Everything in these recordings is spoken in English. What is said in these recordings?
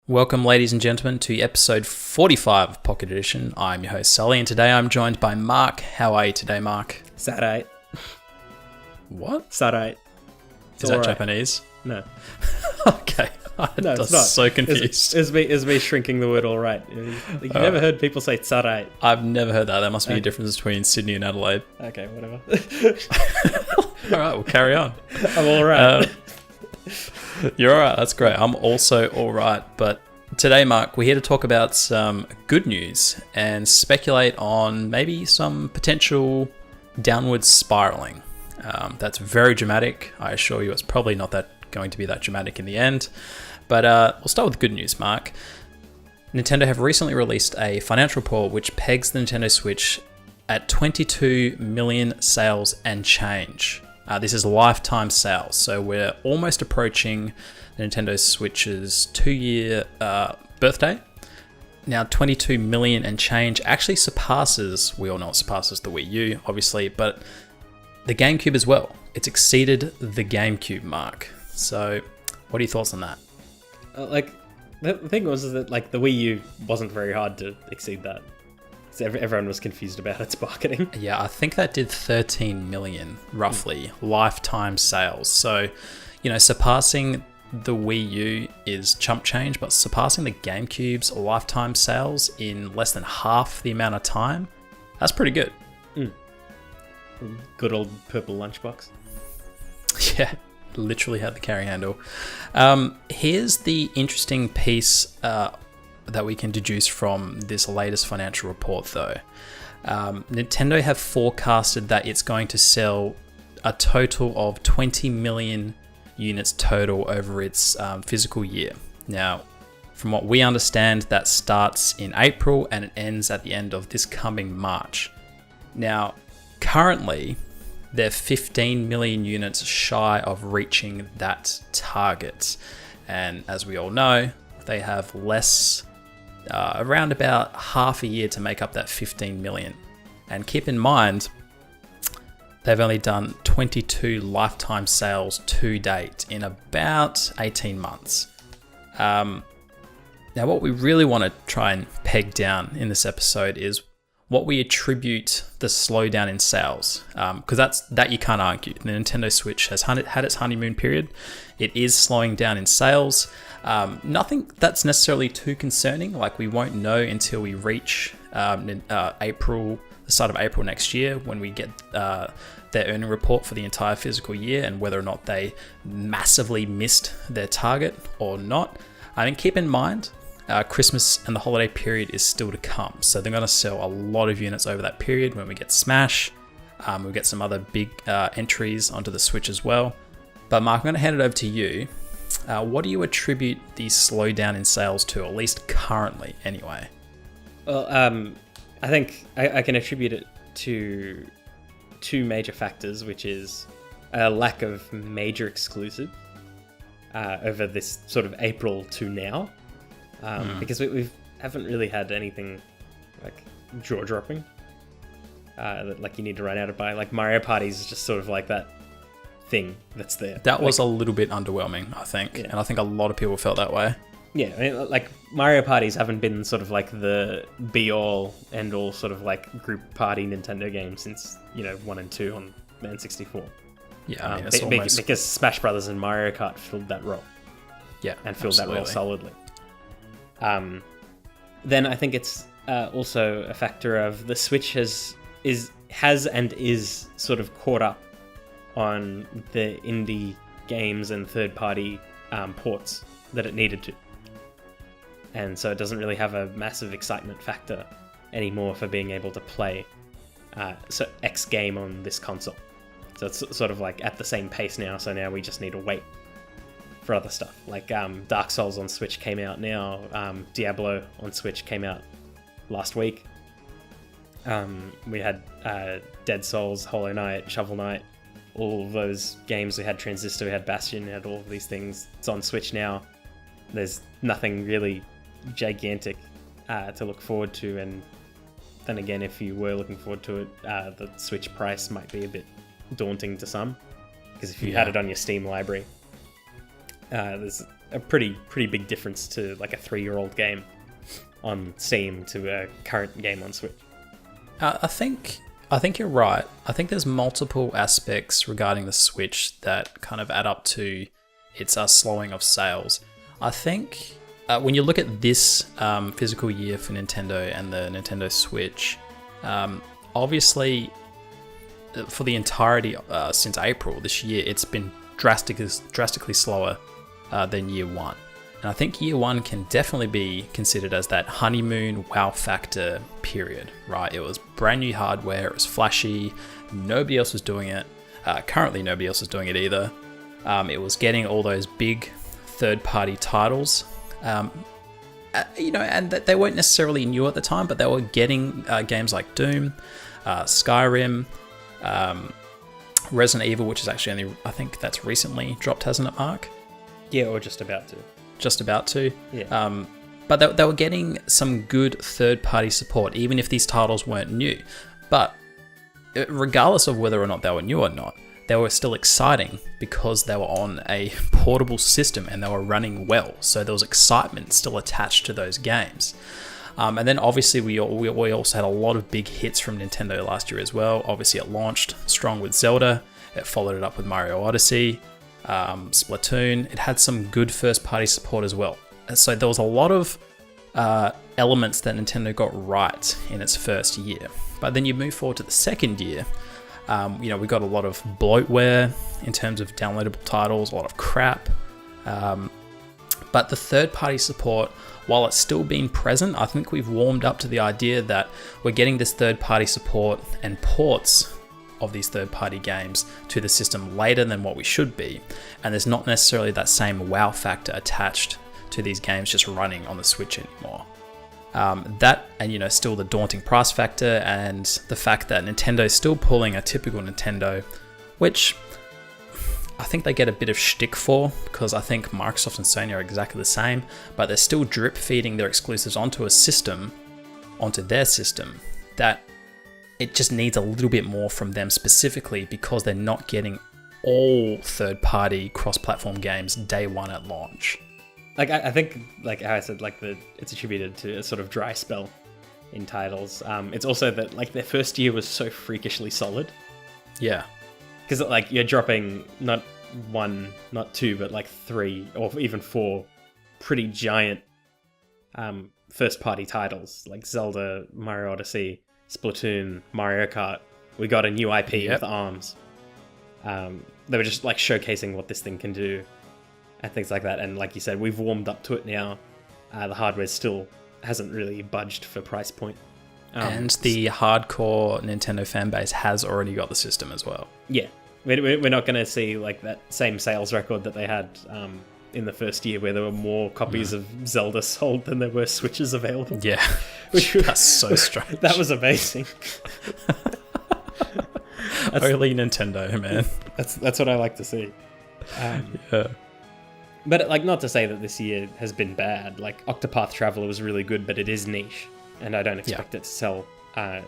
Welcome, ladies and gentlemen, to episode 45 of Pocket Edition. I'm your host, Sully, and today I'm joined by Mark. How are you today, Mark? Sarai. What? Sarai. Is that Japanese? No. Okay. No, I'm it's not. so confused. It's me shrinking the word all right. You've never heard people say Sarai. I've never heard that. There must be a difference between Sydney and Adelaide. Okay, whatever. All right, we'll carry on. I'm all right. You're all right. That's great. I'm also all right. But today, Mark, we're here to talk about some good news and speculate on maybe some potential downward spiraling. That's very dramatic. I assure you it's probably not going to be that dramatic in the end. But we'll start with good news, Mark. Nintendo have recently released a financial report which pegs the Nintendo Switch at 22 million sales and change. This is lifetime sales, so we're almost approaching the Nintendo Switch's 2-year birthday. Now, 22 million and change actually surpasses, we all know it surpasses the Wii U, obviously, but the GameCube as well. It's exceeded the GameCube mark. So, what are your thoughts on that? The thing was that the Wii U wasn't very hard to exceed that. So everyone was confused about its marketing. Yeah, I think that did 13 million, roughly, lifetime sales. So, surpassing the Wii U is chump change, but surpassing the GameCube's lifetime sales in less than half the amount of time, that's pretty good. Good old purple lunchbox. Yeah, literally had the carry handle. Here's the interesting piece that we can deduce from this latest financial report, though. Nintendo have forecasted that it's going to sell a total of 20 million units total over its physical year. Now, from what we understand, that starts in April and it ends at the end of this coming March. Now, currently, they're 15 million units shy of reaching that target. And as we all know, they have around about half a year to make up that 15 million. And keep in mind, they've only done 22 lifetime sales to date in about 18 months. Now, what we really want to try and peg down in this episode is what we attribute the slowdown in sales, because that you can't argue. The Nintendo Switch has had its honeymoon period. It is slowing down in sales. Nothing that's necessarily too concerning. We won't know until we reach April, the start of April next year, when we get their earning report for the entire physical year and whether or not they massively missed their target or not. I mean, keep in mind, Christmas and the holiday period is still to come. So they're going to sell a lot of units over that period when we get Smash. We'll get some other big entries onto the Switch as well. But Mark, I'm going to hand it over to you. What do you attribute the slowdown in sales to, at least currently anyway? Well, I think I can attribute it to two major factors, which is a lack of major exclusive over this sort of April to now. Because we haven't really had anything jaw-dropping that you need to run out of buy. Mario Party is just sort of that thing that's there. That was a little bit underwhelming, I think, yeah. And I think a lot of people felt that way. Yeah, I mean, Mario Parties haven't been sort of the be-all, end-all sort of group party Nintendo game since 1 and 2 on the N64. Yeah, I mean, it's almost... because Smash Brothers and Mario Kart filled that role. Yeah, and filled that role solidly. Then I think it's also a factor of the Switch has and is sort of caught up on the indie games and third-party ports that it needed to. And so it doesn't really have a massive excitement factor anymore for being able to play X game on this console. So it's sort of at the same pace now, so now we just need to wait for other stuff. Dark Souls on Switch came out now, Diablo on Switch came out last week. We had Dead Souls, Hollow Knight, Shovel Knight, all of those games. We had Transistor, we had Bastion, we had all of these things. It's on Switch now. There's nothing really gigantic to look forward to, and then again, if you were looking forward to it, the Switch price might be a bit daunting to some, because if you had it on your Steam library, there's a pretty big difference to like a 3-year-old game on Steam to a current game on Switch. I think you're right. I think there's multiple aspects regarding the Switch that kind of add up to its slowing of sales. I think when you look at this physical year for Nintendo and the Nintendo Switch, obviously for the entirety since April this year, it's been drastically slower than year one. And I think year one can definitely be considered as that honeymoon wow factor period, right? It was brand new hardware, it was flashy, nobody else was doing it. Currently, nobody else is doing it either. It was getting all those big third-party titles, and that they weren't necessarily new at the time, but they were getting games like Doom, Skyrim, Resident Evil, which is actually only, I think that's recently dropped, hasn't it, Mark? Yeah, or just about to. Yeah. But they were getting some good third-party support, even if these titles weren't new. But regardless of whether or not they were new or not, they were still exciting because they were on a portable system and they were running well. So there was excitement still attached to those games. And then obviously we also had a lot of big hits from Nintendo last year as well. Obviously it launched strong with Zelda. It followed it up with Mario Odyssey. Splatoon. It had some good first-party support as well. So there was a lot of elements that Nintendo got right in its first year. But then you move forward to the second year, we got a lot of bloatware in terms of downloadable titles, a lot of crap. But the third-party support, while it's still been present, I think we've warmed up to the idea that we're getting this third-party support and ports of these third-party games to the system later than what we should be, and there's not necessarily that same wow factor attached to these games just running on the Switch anymore. Still the daunting price factor and the fact that Nintendo's still pulling a typical Nintendo, which I think they get a bit of shtick for, because I think Microsoft and Sony are exactly the same, but they're still drip feeding their exclusives onto their system, that it just needs a little bit more from them specifically because they're not getting all third-party cross-platform games day one at launch. I think, how I said, it's attributed to a sort of dry spell in titles. It's also that their first year was so freakishly solid. Yeah. Because you're dropping not one, not two, but 3 or even 4 pretty giant first-party titles like Zelda, Mario Odyssey, Splatoon, Mario Kart. We got a new IP with ARMS. They were just showcasing what this thing can do and things like that. And like you said, we've warmed up to it now. The hardware still hasn't really budged for price point. And the hardcore Nintendo fan base has already got the system as well. Yeah. We're not going to see that same sales record that they had in the first year, where there were more copies of Zelda sold than there were Switches available. Yeah. That's so strange. That was amazing. Only Nintendo, man. That's what I like to see. Yeah. But not to say that this year has been bad. Octopath Traveler was really good, but it is niche, and I don't expect it to sell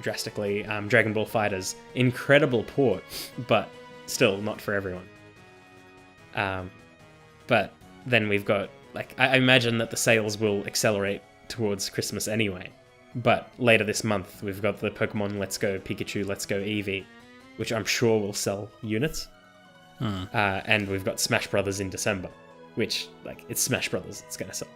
drastically. Dragon Ball FighterZ, incredible port, but still not for everyone. But then we've got, I imagine that the sales will accelerate towards Christmas anyway. But later this month, we've got the Pokemon Let's Go Pikachu, Let's Go Eevee, which I'm sure will sell units. And we've got Smash Brothers in December, which, it's Smash Brothers, it's going to sell.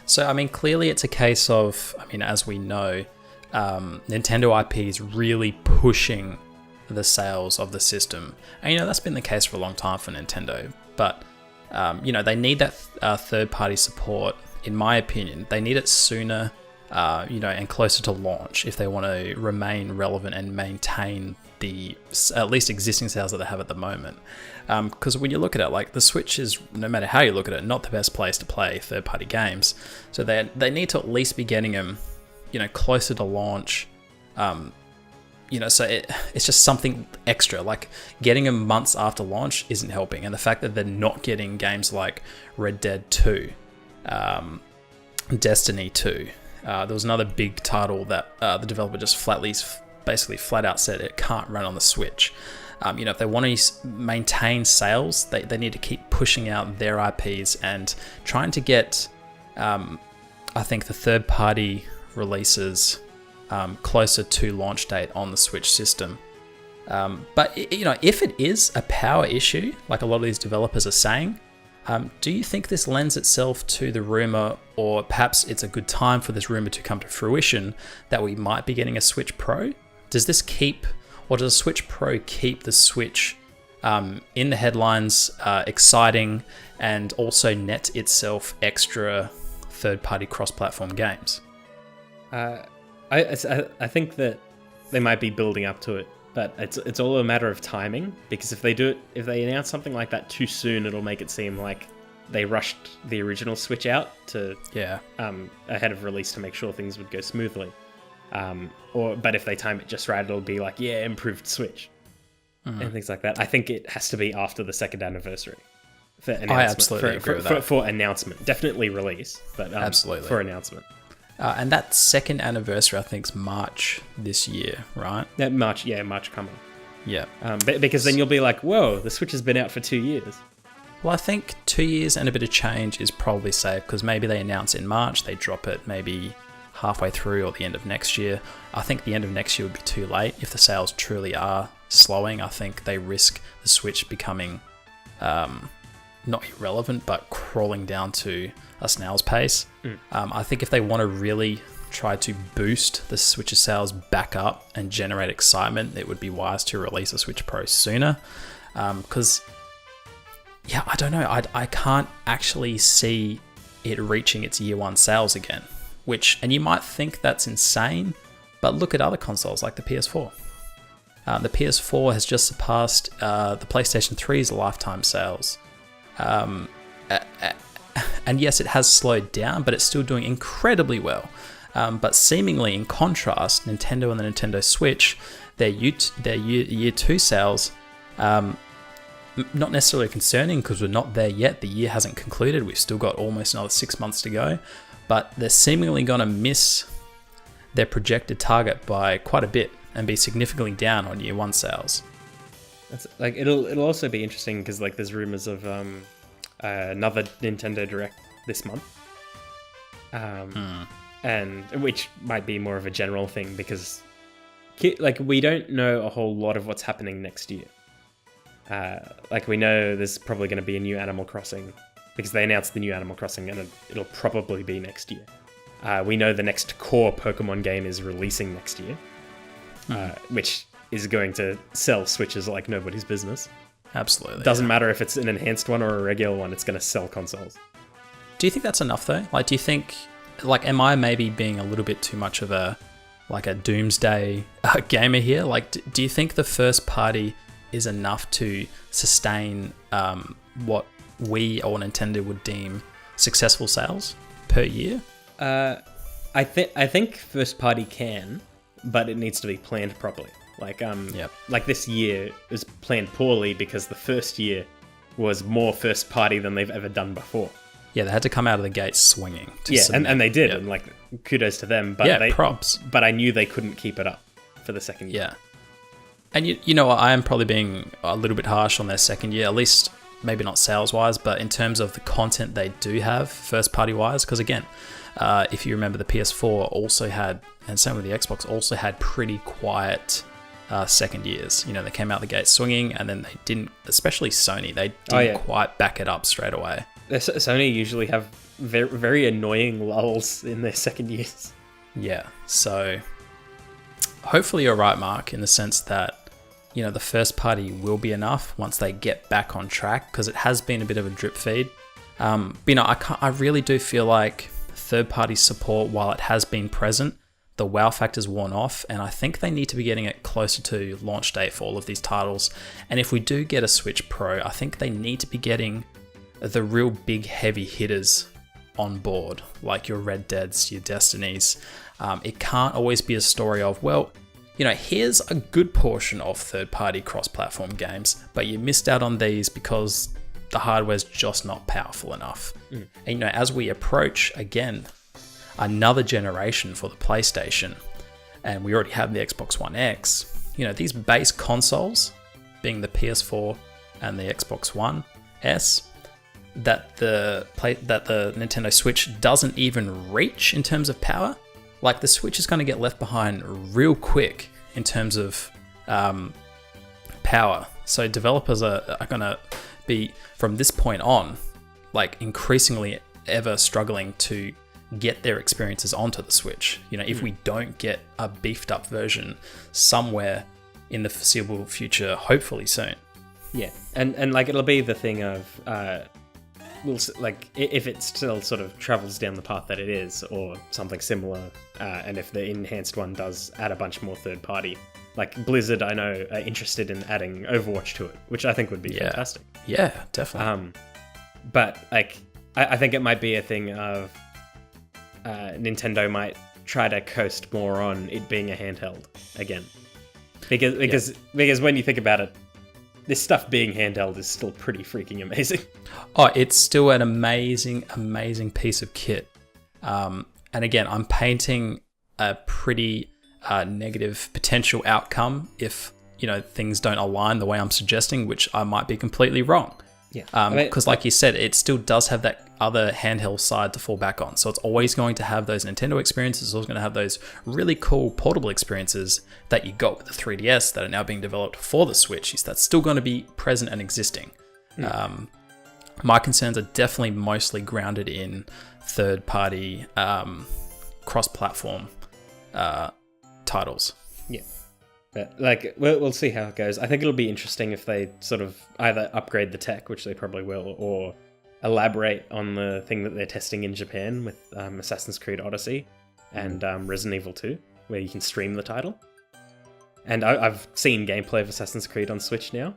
So, clearly it's a case of, as we know, Nintendo IP is really pushing the sales of the system. And, that's been the case for a long time for Nintendo. But, they need that third-party support, in my opinion. They need it sooner, and closer to launch if they want to remain relevant and maintain the at least existing sales that they have at the moment. Because when you look at it, the Switch is, no matter how you look at it, not the best place to play third-party games. So they need to at least be getting them, closer to launch. So it's just something extra. Getting them months after launch isn't helping, and the fact that they're not getting games like Red Dead 2, Destiny 2. There was another big title that the developer just flat out said it can't run on the Switch. If they want to maintain sales, they need to keep pushing out their IPs and trying to get, I think, the third-party releases closer to launch date on the Switch system. But if it is a power issue, like a lot of these developers are saying, do you think this lends itself to the rumor, or perhaps it's a good time for this rumor to come to fruition, that we might be getting a Switch Pro? Does a Switch Pro keep the Switch in the headlines, exciting, and also net itself extra third-party cross-platform games? I think that they might be building up to it, but it's all a matter of timing, because if they announce something like that too soon, it'll make it seem like they rushed the original Switch out to ahead of release to make sure things would go smoothly. But if they time it just right, it'll be like, improved Switch and things like that. I think it has to be after the second anniversary for announcement. I absolutely agree with that. For announcement, definitely release, but absolutely for announcement. And that second anniversary, I think, is March this year, right? March coming. Yeah. Because then you'll be like, whoa, the Switch has been out for 2 years. Well, I think 2 years and a bit of change is probably safe, because maybe they announce in March, they drop it maybe halfway through or the end of next year. I think the end of next year would be too late. If the sales truly are slowing, I think they risk the Switch becoming not irrelevant, but crawling down to a snail's pace. I think if they want to really try to boost the Switch's sales back up and generate excitement, it would be wise to release a Switch Pro sooner. Because, I don't know. I can't actually see it reaching its year one sales again. And you might think that's insane, but look at other consoles like the PS4. The PS4 has just surpassed the PlayStation 3's lifetime sales. And yes, it has slowed down, but it's still doing incredibly well. But seemingly, in contrast, Nintendo and the Nintendo Switch, their year two sales, not necessarily concerning because we're not there yet. The year hasn't concluded. We've still got almost another 6 months to go. But they're seemingly going to miss their projected target by quite a bit and be significantly down on year one sales. That's, it'll also be interesting because there's rumors of another Nintendo Direct this month, and which might be more of a general thing because we don't know a whole lot of what's happening next year. We know there's probably going to be a new Animal Crossing because they announced the new Animal Crossing and it'll probably be next year. We know the next core Pokemon game is releasing next year, which is going to sell Switches like nobody's business. Absolutely. Doesn't matter if it's an enhanced one or a regular one, it's going to sell consoles. Do you think that's enough though? Do you think, am I maybe being a little bit too much of a doomsday gamer here? Do you think the first party is enough to sustain what we or Nintendo would deem successful sales per year? I think first party can, but it needs to be planned properly. This year was planned poorly because the first year was more first party than they've ever done before. Yeah, they had to come out of the gate swinging. And they did, and kudos to them. But props. But I knew they couldn't keep it up for the second year. Yeah, and you know what? I am probably being a little bit harsh on their second year, at least maybe not sales wise, but in terms of the content they do have first party wise. Because again, if you remember, the PS4 also had, and same with the Xbox, also had pretty quiet second years. They came out the gate swinging, and then they didn't, especially Sony, they didn't quite back it up straight away. Sony usually have very, very annoying lulls in their second years. Yeah, so hopefully you're right, Mark, in the sense that, the first party will be enough once they get back on track, because it has been a bit of a drip feed. I really do feel like third party support, while it has been present, the wow factor's worn off, and I think they need to be getting it closer to launch date for all of these titles. And if we do get a Switch Pro, I think they need to be getting the real big heavy hitters on board, like your Red Deads, your Destinies. It can't always be a story of, here's a good portion of third-party cross-platform games, but you missed out on these because the hardware's just not powerful enough. And as we approach, again, another generation for the PlayStation, and we already have the Xbox One X, these base consoles, being the PS4 and the Xbox One S, that the Nintendo Switch doesn't even reach in terms of power. Like, the Switch is going to get left behind real quick in terms of power. So developers are going to be, from this point on, like, increasingly ever struggling to get their experiences onto the Switch. You know, if we don't get a beefed up version somewhere in the foreseeable future, hopefully soon. Yeah, and like, it'll be the thing of like, if it still sort of travels down the path that it is, or something similar, and if the enhanced one does add a bunch more third party, like Blizzard, I know, are interested in adding Overwatch to it, which I think would be fantastic. Yeah, definitely. But like, I think it might be a thing of Nintendo might try to coast more on it being a handheld again, because when you think about it, this stuff being handheld is still pretty freaking amazing. Oh, it's still an amazing piece of kit. And again, I'm painting a pretty negative potential outcome if, you know, things don't align the way I'm suggesting, which I might be completely wrong. Yeah. Because like you said, it still does have that other handheld side to fall back on. So it's always going to have those Nintendo experiences. It's always going to have those really cool portable experiences that you got with the 3DS that are now being developed for the Switch. That's still going to be present and existing. My concerns are definitely mostly grounded in third-party cross-platform titles. Yeah. But like, we'll see how it goes. I think it'll be interesting if they sort of either upgrade the tech, which they probably will, or elaborate on the thing that they're testing in Japan with Assassin's Creed Odyssey and Resident Evil 2, where you can stream the title. And I've seen gameplay of Assassin's Creed on Switch now.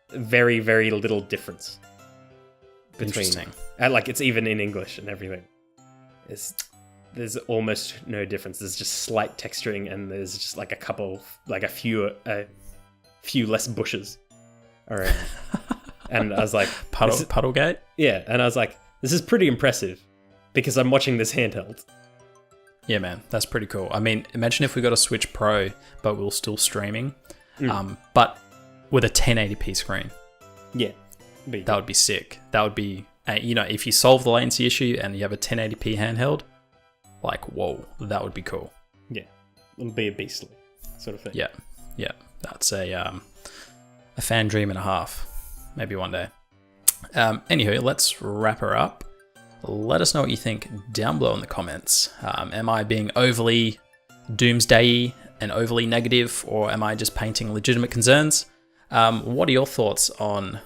Very, very little difference between. Interesting. Like, it's even in English and everything. There's almost no difference. There's just slight texturing, and there's just like a few less bushes around. And I was like, Puddlegate? Yeah, and I was like, this is pretty impressive because I'm watching this handheld. Yeah, man, that's pretty cool. I mean, imagine if we got a Switch Pro, but we're still streaming, but with a 1080p screen. Yeah, that would be sick. That would be, you know, if you solve the latency issue and you have a 1080p handheld, like, whoa, that would be cool. Yeah, it'll be a beastly sort of thing. Yeah, that's a fan dream and a half. Maybe one day. Anywho, let's wrap her up. Let us know what you think down below in the comments. Am I being overly doomsday-y and overly negative, or am I just painting legitimate concerns? What are your thoughts on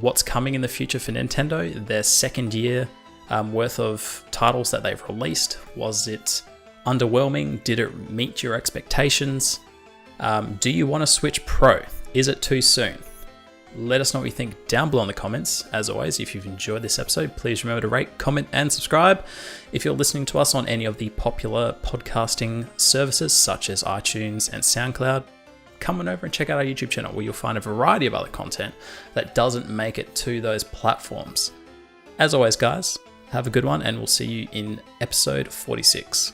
what's coming in the future for Nintendo? Their second year worth of titles that they've released. Was it underwhelming? Did it meet your expectations? Do you want a Switch Pro? Is it too soon? Let us know what you think down below in the comments. As always, if you've enjoyed this episode, please remember to rate, comment, and subscribe. If you're listening to us on any of the popular podcasting services such as iTunes and SoundCloud, come on over and check out our YouTube channel, where you'll find a variety of other content that doesn't make it to those platforms. As always, guys, have a good one, and we'll see you in episode 46.